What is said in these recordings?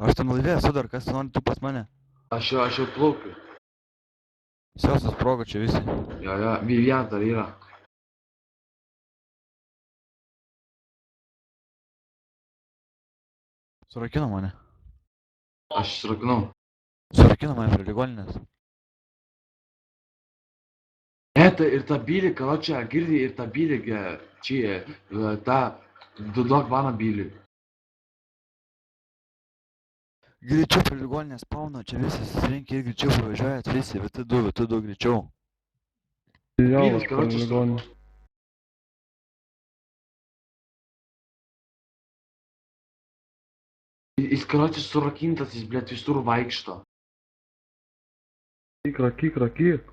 Aš tam laivė esu dar, kas nori tu pas mane? Aš jau plaukiu. Siausias sprogo čia visi. Jo, vienas dar yra. Surakino mane. Aš surakinau. Surakino mane prie ligoninės. Ir ta bylį, karočią, girdi ir ta bylį, čia, ta, duok mano bylį. Greičiau prie ligoninės spauna, čia visi susirinkę ir greičiau pravažiuojat visi, visi du greičiau. Bylis, karočią, surakinau. Jis, karočią, surakintas, jis, blėt, visur vaikšto. Rakyk.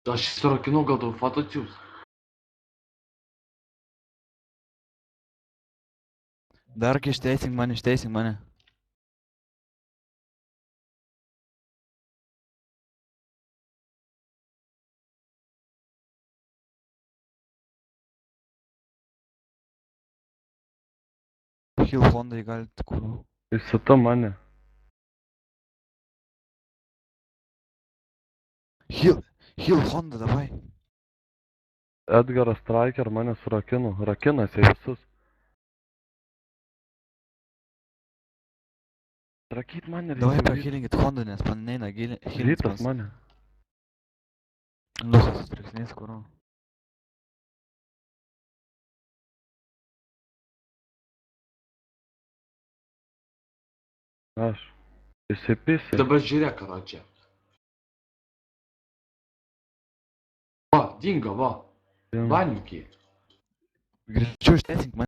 Aš surakinau, gal tau foto atsiūs. Dar kai išteisink mane. Hill Hondai galite kur. Įsata mane. Hill Honda, davai. Edgaras Striker mane surakino. Rakinasi visus. Rakyt mane. Davai pahilinkit Honda, nes man neina hilintis. Rytas mane. Lusas straksnės kur. Aš. Įsipisi. Dabar žiūrėk, karočią. Va, dingo, va. Vanikį. Greičiau išteisink mane.